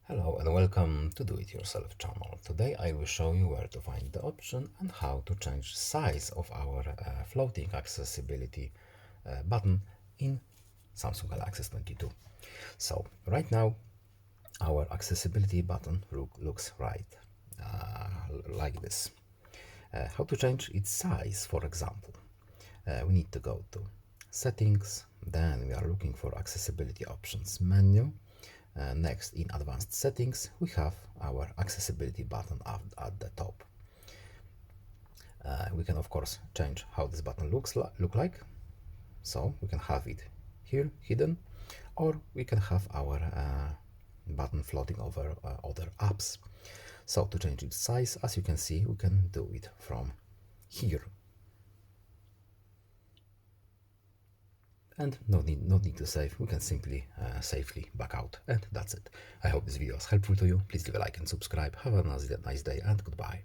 Hello and welcome to Do It Yourself channel. Today I will show you where to find the option and how to change size of our floating accessibility button in Samsung Galaxy S22. So right now our accessibility button looks like this. How to change its size, for example? We need to go to settings, then we are looking for accessibility options menu. Next, in advanced settings, we have our accessibility button at the top. We can of course change how this button look like. So we can have it here hidden, or we can have our button floating over other apps. So to change its size, as you can see, we can do it from here. And no need to save, we can simply safely back out, and that's it. I hope this video was helpful to you. Please leave a like and subscribe. Have a nice day and goodbye.